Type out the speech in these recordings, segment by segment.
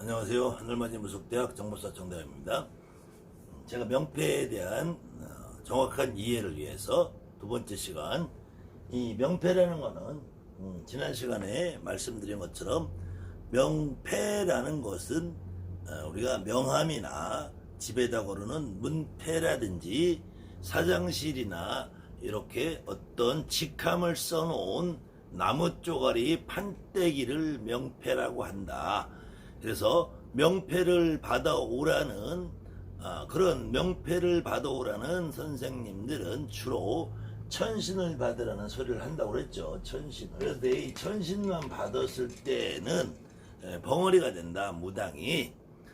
안녕하세요. 하늘맞이 무속대학 정보사 정대입니다. 제가 명패에 대한 정확한 이해를 위해서 두 번째 시간, 이 명패라는 거는 지난 시간에 말씀드린 것처럼 명패라는 것은 우리가 명함이나 집에다 거르는 문패라든지 사장실이나 이렇게 어떤 직함을 써놓은 나무 쪼가리 판때기를 명패라고 한다. 그래서 명패를 받아오라는 그런 명패를 받아오라는 선생님들은 주로 천신을 받으라는 소리를 한다고 그랬죠. 천신을. 그래서 이 천신만 받았을 때는 벙어리가 된다. 무당이.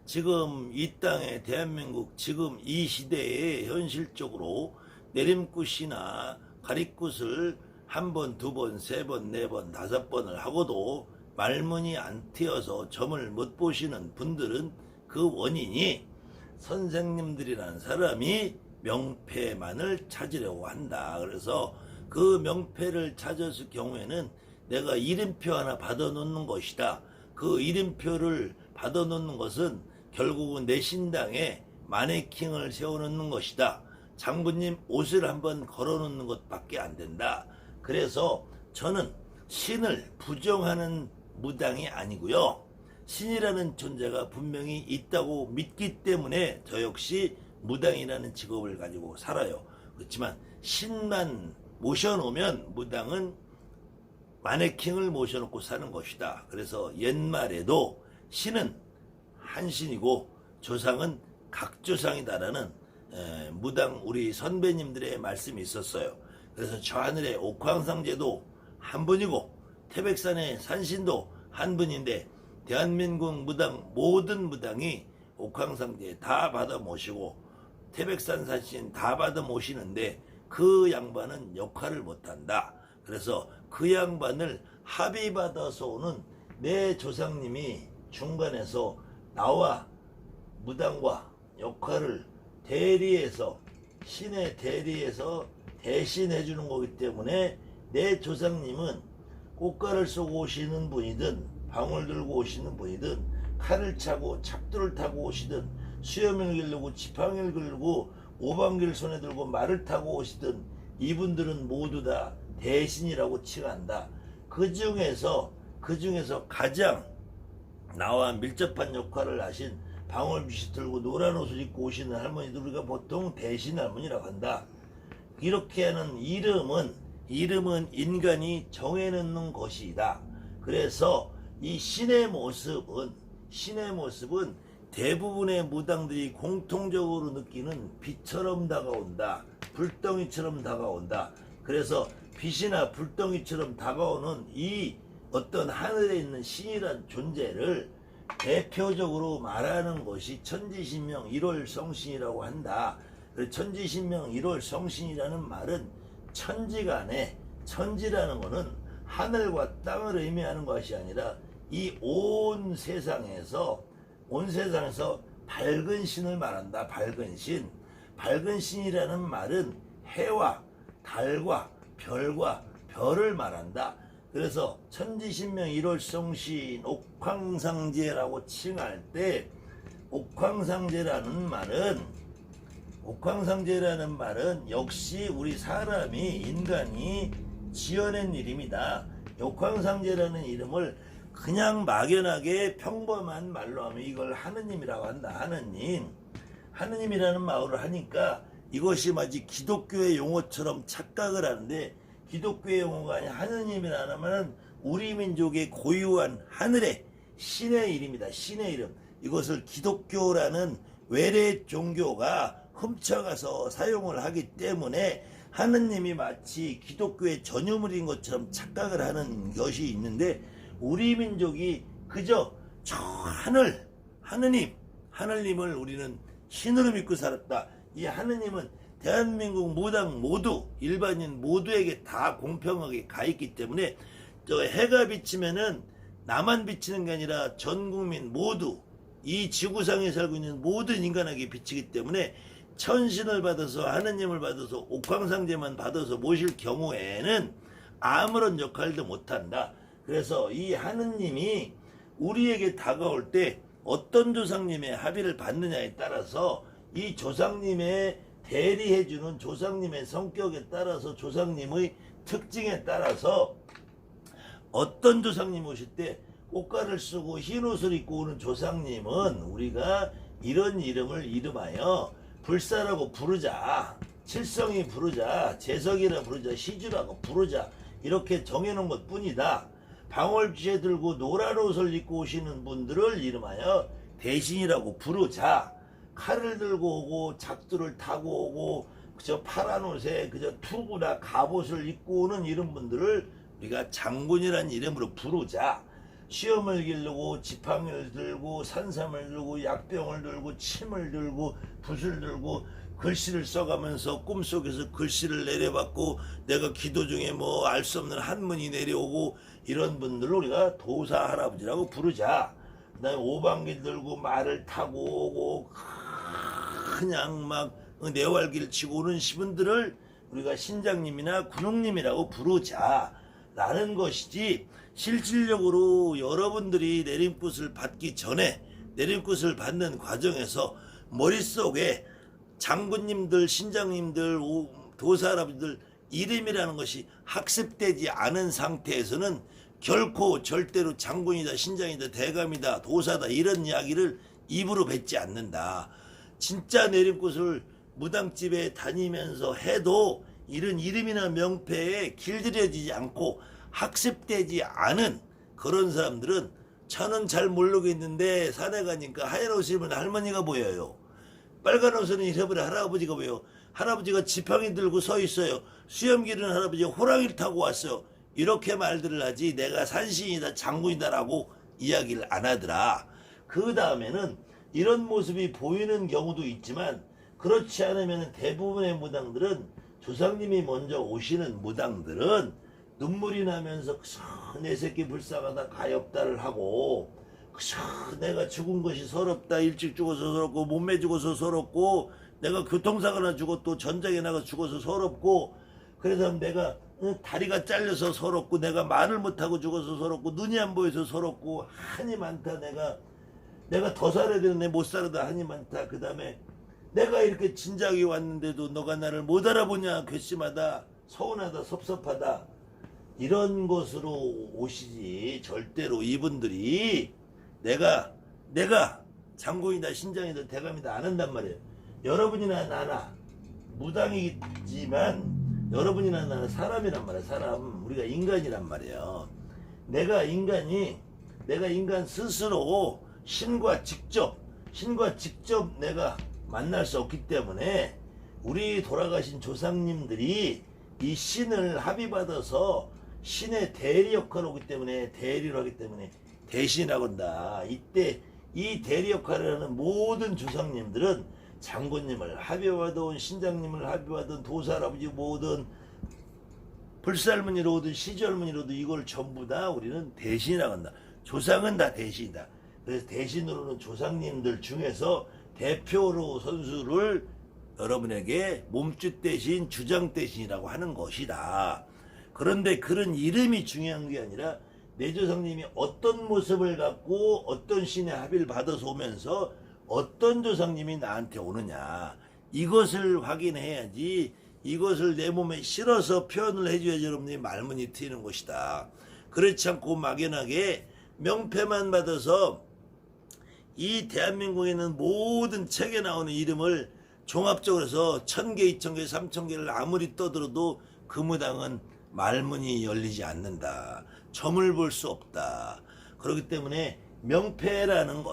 지금 이 땅에 대한민국 지금 이 시대에 현실적으로 내림굿이나 가리굿을 한 번, 두 번, 세 번, 네 번, 다섯 번을 하고도 말문이 안 트여서 점을 못 보시는 분들은 그 원인이 선생님들이라는 사람이 명패만을 찾으려고 한다. 그래서 그 명패를 찾았을 경우에는 내가 이름표 하나 받아놓는 것이다. 그 이름표를 받아놓는 것은 결국은 내 신당에 마네킹을 세워놓는 것이다. 장군님 옷을 한번 걸어놓는 것밖에 안 된다. 그래서 저는 신을 부정하는 무당이 아니고요. 신이라는 존재가 분명히 있다고 믿기 때문에 저 역시 무당이라는 직업을 가지고 살아요. 그렇지만 신만 모셔놓으면 무당은 마네킹을 모셔놓고 사는 것이다. 그래서 옛말에도 신은 한신이고 조상은 각조상이다라는 무당 우리 선배님들의 말씀이 있었어요. 그래서 저 하늘의 옥황상제도 한 분이고 태백산의 산신도 한 분인데 대한민국 무당 모든 무당이 옥황상제 다 받아 모시고 태백산 산신 다 받아 모시는데 그 양반은 역할을 못한다. 그래서 그 양반을 합의받아서 오는 내 조상님이 중간에서 나와 무당과 역할을 대리해서 신의 대리해서 대신해 주는 거기 때문에 내 조상님은 꽃가를 쏘고 오시는 분이든 방울 들고 오시는 분이든 칼을 차고 찹두를 타고 오시든 수염을 기르고 지팡이를 기르고 오방기를 손에 들고 말을 타고 오시든 이분들은 모두 다 대신이라고 칭한다. 그 중에서 가장 나와 밀접한 역할을 하신 방울빛이 들고 노란 옷을 입고 오시는 할머니들 우리가 보통 대신 할머니라고 한다. 이렇게 하는 이름은 인간이 정해놓는 것이다. 그래서 이 신의 모습은 대부분의 무당들이 공통적으로 느끼는 빛처럼 다가온다. 불덩이처럼 다가온다. 그래서 빛이나 불덩이처럼 다가오는 이 어떤 하늘에 있는 신이란 존재를 대표적으로 말하는 것이 천지신명 1월 성신이라고 한다. 천지신명 1월 성신이라는 말은 천지간에 천지라는 것은 하늘과 땅을 의미하는 것이 아니라 이 온 세상에서 밝은 신을 말한다. 밝은 신이라는 말은 해와 달과 별과 별을 말한다. 그래서 천지신명 1월 성신 옥황상제라고 칭할 때 옥황상제라는 말은 역시 우리 인간이 지어낸 이름이다. 옥황상제라는 이름을 그냥 막연하게 평범한 말로 하면 이걸 하느님이라고 한다. 하느님이라는 말을 하니까 이것이 마치 기독교의 용어처럼 착각을 하는데 기독교의 용어가 아니라 하느님이라는 말은 우리 민족의 고유한 하늘의 신의 이름이다. 신의 이름. 이것을 기독교라는 외래 종교가 훔쳐가서 사용을 하기 때문에 하느님이 마치 기독교의 전유물인 것처럼 착각을 하는 것이 있는데 우리 민족이 그저 저 하느님을 우리는 신으로 믿고 살았다. 이 하느님은 대한민국 무당 모두 일반인 모두에게 다 공평하게 가 있기 때문에 저 해가 비치면은 나만 비치는 게 아니라 전 국민 모두 이 지구상에 살고 있는 모든 인간에게 비치기 때문에 천신을 받아서 하느님을 받아서 옥황상제만 받아서 모실 경우에는 아무런 역할도 못한다. 그래서 이 하느님이 우리에게 다가올 때 어떤 조상님의 합의를 받느냐에 따라서 이 조상님의 대리해주는 조상님의 성격에 따라서 조상님의 특징에 따라서 어떤 조상님 오실 때 꽃가를 쓰고 흰 옷을 입고 오는 조상님은 우리가 이런 이름을 이름하여 불사라고 부르자, 칠성이 부르자, 재석이라 부르자, 시주라고 부르자 이렇게 정해놓은 것 뿐이다. 방울쥐에 들고 노란 옷을 입고 오시는 분들을 이름하여 대신이라고 부르자. 칼을 들고 오고 작두를 타고 오고 그저 파란 옷에 그저 투구나 갑옷을 입고 오는 이런 분들을 우리가 장군이라는 이름으로 부르자. 시험을 기르고 지팡이를 들고 산삼을 들고 약병을 들고 침을 들고 붓을 들고 글씨를 써가면서 꿈속에서 글씨를 내려받고 내가 기도 중에 뭐 알 수 없는 한문이 내려오고 이런 분들을 우리가 도사 할아버지라고 부르자. 그다음에 오방기 들고 말을 타고 오고 그냥 막 내왈기를 치고 오는 시분들을 우리가 신장님이나 군웅님이라고 부르자 라는 것이지, 실질적으로 여러분들이 내림굿을 받기 전에 내림굿을 받는 과정에서 머릿속에 장군님들, 신장님들, 도사 할아버지들 이름이라는 것이 학습되지 않은 상태에서는 결코 절대로 장군이다, 신장이다, 대감이다, 도사다 이런 이야기를 입으로 뱉지 않는다. 진짜 내림굿을 무당집에 다니면서 해도 이런 이름이나 명패에 길들여지지 않고 학습되지 않은 그런 사람들은 저는 잘 모르겠는데 산에 가니까 하얀 옷을 입은 할머니가 보여요. 빨간 옷을 입은 할아버지가 보여요. 할아버지가 지팡이 들고 서 있어요. 수염 기른 할아버지가 호랑이를 타고 왔어요. 이렇게 말들을 하지 내가 산신이다 장군이다라고 이야기를 안 하더라. 그 다음에는 이런 모습이 보이는 경우도 있지만 그렇지 않으면 대부분의 무당들은 조상님이 먼저 오시는 무당들은 눈물이 나면서 내 새끼 불쌍하다 가엾다를 하고 내가 죽은 것이 서럽다, 일찍 죽어서 서럽고 몸매 죽어서 서럽고 내가 교통사고 나 죽었고 전장에 나가 죽어서 서럽고 그래서 내가 다리가 잘려서 서럽고 내가 말을 못하고 죽어서 서럽고 눈이 안 보여서 서럽고 한이 많다, 내가 더 살아야 되는데 못 살아다 한이 많다, 그 다음에 내가 이렇게 진작에 왔는데도 너가 나를 못 알아보냐, 괘씸하다, 서운하다, 섭섭하다 이런 것으로 오시지 절대로 이분들이 내가 장군이다, 신장이다, 대감이다 안 한단 말이에요. 여러분이나 나나 무당이지만 여러분이나 나나 사람이란 말이야. 사람, 우리가 인간이란 말이에요. 내가 인간 스스로 신과 직접 내가 만날 수 없기 때문에 우리 돌아가신 조상님들이 이 신을 합의받아서 신의 대리 역할을 하기 때문에 대리를 하기 때문에 대신이라고 한다. 이때 이 대리 역할을 하는 모든 조상님들은 장군님을 합의받은 신장님을 합의받은 도사 할아버지 모든 불살문이로 오든 시절문이로 오든 이걸 전부 다 우리는 대신이라고 한다. 조상은 다 대신이다. 그래서 대신으로는 조상님들 중에서 대표로 선수를 여러분에게 몸짓 대신 주장 대신이라고 하는 것이다. 그런데 그런 이름이 중요한 게 아니라 내 조상님이 어떤 모습을 갖고 어떤 신의 합의를 받아서 오면서 어떤 조상님이 나한테 오느냐 이것을 확인해야지, 이것을 내 몸에 실어서 표현을 해줘야지 여러분이 말문이 트이는 것이다. 그렇지 않고 막연하게 명패만 받아서 이 대한민국에 있는 모든 책에 나오는 이름을 종합적으로 해서 1000개, 2000개, 3000개를 아무리 떠들어도 그 무당은 말문이 열리지 않는다. 점을 볼 수 없다. 그렇기 때문에 명패라는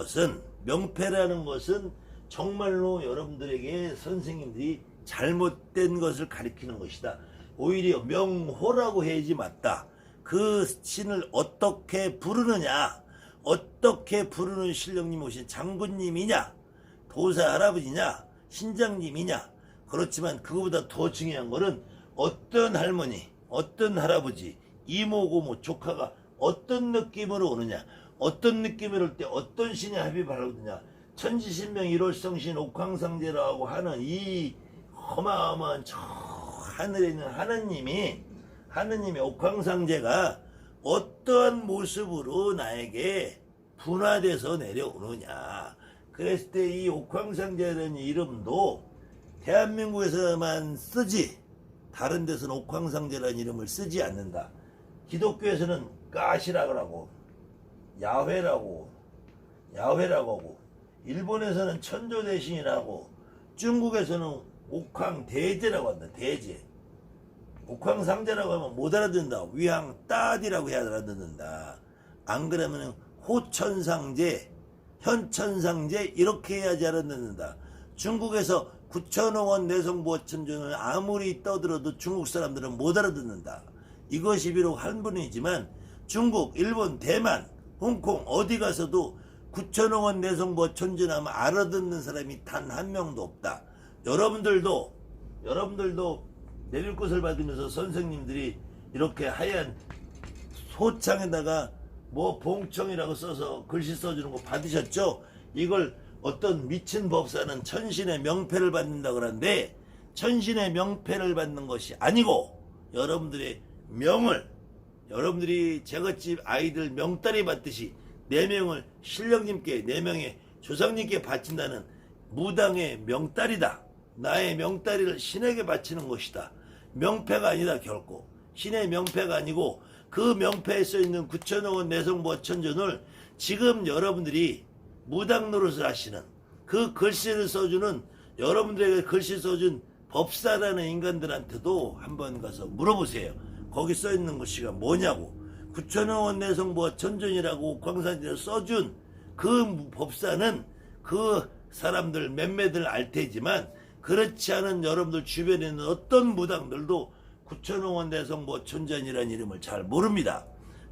것은 정말로 여러분들에게 선생님들이 잘못된 것을 가리키는 것이다. 오히려 명호라고 해야지 맞다. 그 신을 어떻게 부르느냐, 어떻게 부르는 신령님 오신 장군님이냐, 도사 할아버지냐, 신장님이냐. 그렇지만 그거보다 더 중요한 거는 어떤 할머니, 어떤 할아버지, 이모, 고모, 조카가 어떤 느낌으로 오느냐, 어떤 느낌으로 올 때 어떤 신의 합의를 하느냐. 천지신명 일월성신 옥황상제라고 하는 이 어마어마한 저 하늘에 있는 하느님이 옥황상제가 어떠한 모습으로 나에게 분화돼서 내려오느냐. 그랬을 때 이 옥황상제라는 이름도 대한민국에서만 쓰지 다른 데서는 옥황상제라는 이름을 쓰지 않는다. 기독교에서는 가시라고 하고 야훼라고 하고, 일본에서는 천조대신이라고, 중국에서는 옥황대제라고 한다. 대제. 옥황상제라고 하면 못 알아듣는다. 위황 따디라고 해야 알아듣는다. 안 그러면 호천상제, 현천상제 이렇게 해야지 알아듣는다. 중국에서 9천억 원 내성보천전을 아무리 떠들어도 중국 사람들은 못 알아듣는다. 이것이 비록 한 분이지만 중국, 일본, 대만, 홍콩 어디 가서도 9천억 원 내성보천전하면 알아듣는 사람이 단 한 명도 없다. 여러분들도 내릴 것을 받으면서 선생님들이 이렇게 하얀 소창에다가 뭐 봉청이라고 써서 글씨 써주는 거 받으셨죠? 이걸 어떤 미친 법사는 천신의 명패를 받는다고 하는데, 천신의 명패를 받는 것이 아니고 여러분들의 명을, 여러분들이 제갓집 아이들 명다리 받듯이 내 명을 신령님께, 내 명의 조상님께 바친다는 무당의 명다리다. 나의 명다리를 신에게 바치는 것이다. 명패가 아니다. 결코 신의 명패가 아니고 그 명패에 써있는 9천억 원 내성보천전을 지금 여러분들이 무당 노릇을 하시는, 그 글씨를 써주는, 여러분들에게 글씨 써준 법사라는 인간들한테도 한번 가서 물어보세요. 거기 써있는 글씨가 뭐냐고. 9천억 원 내성보천전이라고 옥황상제를 써준 그 법사는 그 사람들 몇몇을 알 테지만, 그렇지 않은 여러분들 주변에 있는 어떤 무당들도 9천억 원 내성보천전이라는 이름을 잘 모릅니다.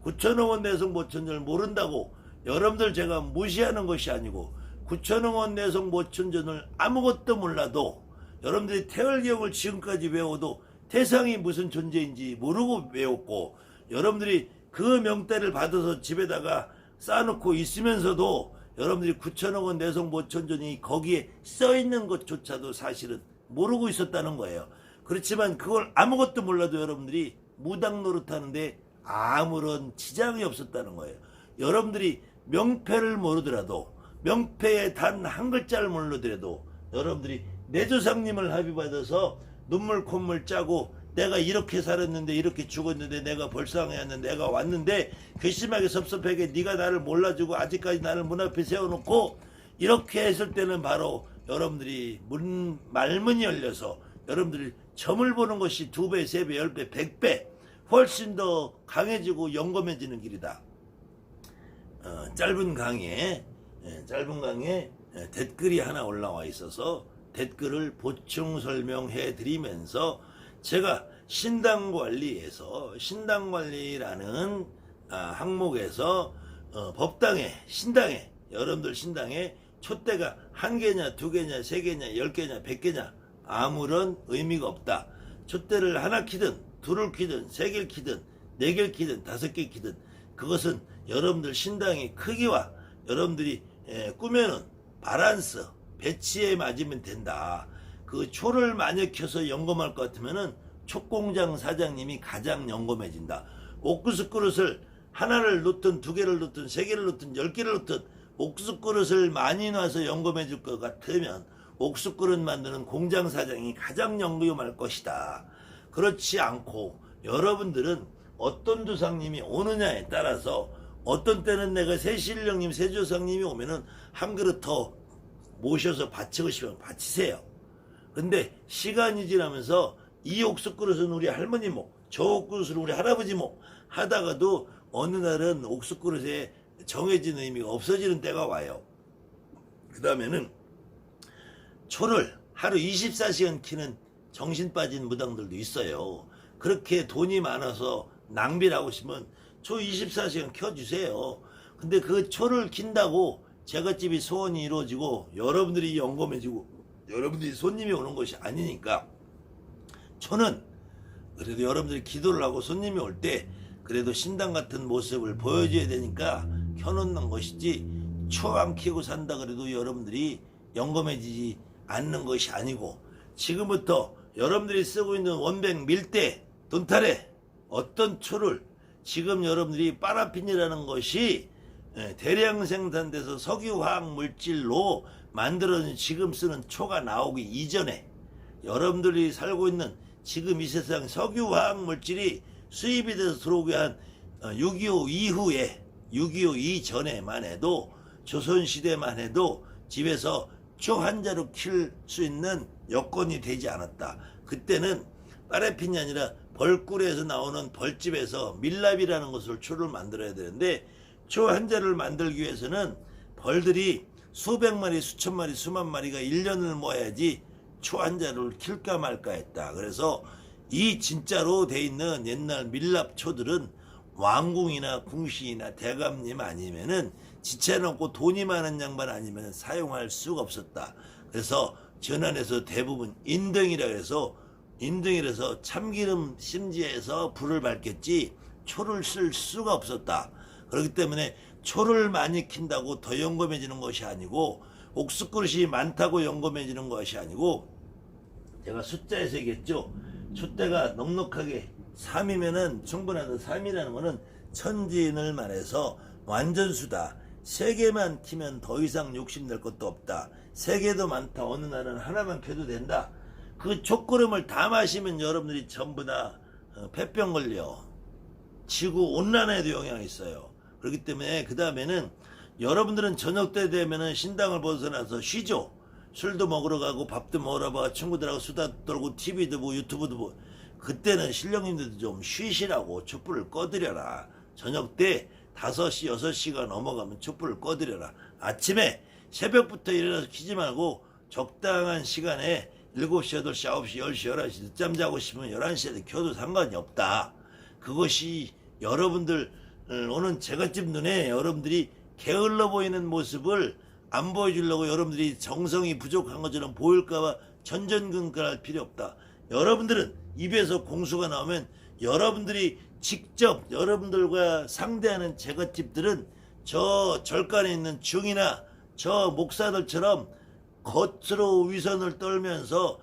9천억 원 내성보천전을 모른다고 여러분들 제가 무시하는 것이 아니고, 9천억 원 내성보천전을 아무것도 몰라도, 여러분들이 태월기억을 지금까지 외워도 태상이 무슨 존재인지 모르고 외웠고, 여러분들이 그 명단을 받아서 집에다가 쌓아놓고 있으면서도 여러분들이 9천억 원 내성보천전이 거기에 써있는 것조차도 사실은 모르고 있었다는 거예요. 그렇지만 그걸 아무것도 몰라도 여러분들이 무당 노릇하는데 아무런 지장이 없었다는 거예요. 여러분들이 명패를 모르더라도, 명패에 단 한 글자를 모르더라도 여러분들이 내 조상님을 합의받아서 눈물 콧물 짜고, 내가 이렇게 살았는데 이렇게 죽었는데 내가 불쌍해했는데 내가 왔는데 괘씸하게 섭섭하게 네가 나를 몰라주고 아직까지 나를 문 앞에 세워놓고, 이렇게 했을 때는 바로 여러분들이 말문이 열려서 여러분들이 점을 보는 것이 2배, 3배, 10배, 100배 훨씬 더 강해지고 영검해지는 길이다. 짧은 강의에 댓글이 하나 올라와 있어서 댓글을 보충 설명해 드리면서, 제가 신당관리라는 항목에서 법당에, 신당에, 여러분들 신당에 촛대가 1개냐 2개냐 3개냐 10개냐 100개냐 아무런 의미가 없다. 촛대를 하나 키든 둘을 키든 3개를 키든 4개를 키든 5개 키든 그것은 여러분들 신당의 크기와 여러분들이 꾸며놓은 바란스, 배치에 맞으면 된다. 그 초를 많이 켜서 연금할 것 같으면은 촉공장 사장님이 가장 연금해진다. 옥수수 그릇을 하나를 놓든 2개를 놓든 3개를 놓든 10개를 놓든 옥수수 그릇을 많이 놔서 연금해 줄 것 같으면 옥수수 그릇 만드는 공장 사장이 가장 연금할 것이다. 그렇지 않고 여러분들은 어떤 조상님이 오느냐에 따라서, 어떤 때는 내가 새신령님, 새조상님이 오면은 한 그릇 더 모셔서 바치고 싶으면 바치세요. 근데 시간이 지나면서 이 옥수수 그릇은 우리 할머니 목, 저 옥수수 그릇은 우리 할아버지 목 하다가도 어느 날은 옥수수 그릇에 정해진 의미가 없어지는 때가 와요. 그 다음에는 초를 하루 24시간 키는 정신 빠진 무당들도 있어요. 그렇게 돈이 많아서 낭비를 하고 싶으면 초 24시간 켜주세요. 근데 그 초를 킨다고 제갓집이 소원이 이루어지고 여러분들이 연금해지고 여러분들이 손님이 오는 것이 아니니까, 초는 그래도 여러분들이 기도를 하고 손님이 올 때 그래도 신당 같은 모습을 보여줘야 되니까 켜놓는 것이지, 초 안 켜고 산다 그래도 여러분들이 연금해지지 않는 것이 아니고, 지금부터 여러분들이 쓰고 있는 원백, 밀대, 돈타래 어떤 초를 지금 여러분들이 파라핀이라는 것이 대량 생산돼서 석유화학 물질로 만들어진 지금 쓰는 초가 나오기 이전에 여러분들이 살고 있는 지금 이 세상 석유화학 물질이 수입이 돼서 들어오게 한 6.25 이후에 6.25 이전에만 해도 조선시대만 해도 집에서 초 한 자루 킬 수 있는 여건이 되지 않았다. 그때는 빠레핀이 아니라 벌꿀에서 나오는 벌집에서 밀랍이라는 것을 초를 만들어야 되는데 초 한 자루를 만들기 위해서는 벌들이 수백 마리, 수천 마리, 수만 마리가 1년을 모아야지 초 한 자루를 킬까 말까 했다. 그래서 이 진짜로 돼 있는 옛날 밀랍 초들은 왕궁이나 궁시이나 대감님 아니면은 지체놓고 돈이 많은 양반 아니면 사용할 수가 없었다. 그래서 전안에서 대부분 인등이라 해서 인등이라서 참기름 심지에서 불을 밝혔지 초를 쓸 수가 없었다. 그렇기 때문에 초를 많이 킨다고 더 영검해지는 것이 아니고 옥수그릇이 많다고 영검해지는 것이 아니고 제가 숫자에서 얘기했죠. 촛대가 넉넉하게 3이면은 충분하다. 3이라는 거는 천지인을 말해서 완전수다. 3개만 키면 더 이상 욕심낼 것도 없다. 3개도 많다. 어느 날은 하나만 켜도 된다. 그 촛구름을 다 마시면 여러분들이 전부 다 폐병 걸려. 지구 온난화에도 영향이 있어요. 그렇기 때문에 그 다음에는 여러분들은 저녁 때 되면은 신당을 벗어나서 쉬죠. 술도 먹으러 가고 밥도 먹으러 가고 친구들하고 수다 떨고 TV도 보고 유튜브도 보고 그때는 신령님들도 좀 쉬시라고 촛불을 꺼드려라. 저녁 때 5시, 6시가 넘어가면 촛불을 꺼드려라. 아침에 새벽부터 일어나서 키지 말고 적당한 시간에 7시, 8시, 9시, 10시, 11시 늦잠 자고 싶으면 11시에도 켜도 상관이 없다. 그것이 여러분들 오는 제갓집 눈에 여러분들이 게을러 보이는 모습을 안 보여주려고 여러분들이 정성이 부족한 것처럼 보일까봐 전전긍긍할 필요 없다. 여러분들은 입에서 공수가 나오면 여러분들이 직접 여러분들과 상대하는 제갓집들은 저 절간에 있는 중이나 저 목사들처럼 겉으로 위선을 떨면서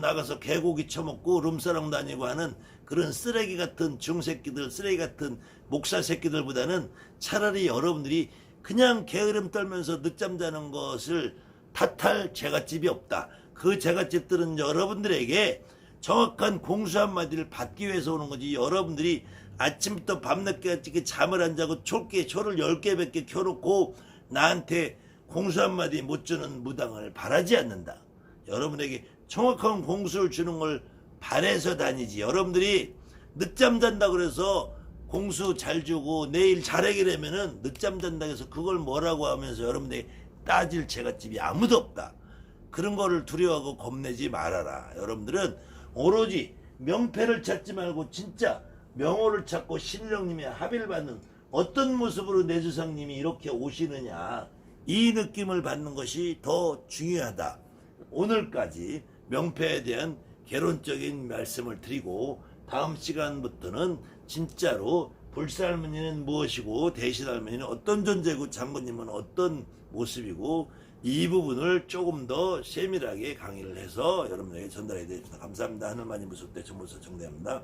나가서 개고기 처먹고 룸사롱 다니고 하는 그런 쓰레기 같은 중새끼들, 쓰레기 같은 목사 새끼들보다는 차라리 여러분들이 그냥 게으름 떨면서 늦잠 자는 것을 탓할 제갓집이 없다. 그 제갓집들은 여러분들에게 정확한 공수 한마디를 받기 위해서 오는 거지. 여러분들이 아침부터 밤늦게까지 잠을 안 자고 초를 10개, 100개 켜놓고 나한테 공수 한마디 못 주는 무당을 바라지 않는다. 여러분에게 정확한 공수를 주는 걸 바래서 다니지. 여러분들이 늦잠 잔다 그래서 공수 잘 주고 내일 잘하게 되면은 늦잠 잔다 해서 그걸 뭐라고 하면서 여러분들이 따질 제갓집이 아무도 없다. 그런 거를 두려워하고 겁내지 말아라. 여러분들은 오로지 명패를 찾지 말고 진짜 명호를 찾고 신령님의 합의를 받는 어떤 모습으로 내 조상님이 이렇게 오시느냐 이 느낌을 받는 것이 더 중요하다. 오늘까지 명패에 대한 개론적인 말씀을 드리고 다음 시간부터는 진짜로 불살할머니는 무엇이고 대신할머니는 어떤 존재고 장군님은 어떤 모습이고 이 부분을 조금 더 세밀하게 강의를 해서 여러분에게 전달해 드립니다. 감사합니다. 하늘만이 무섭대 정보서 정대합니다.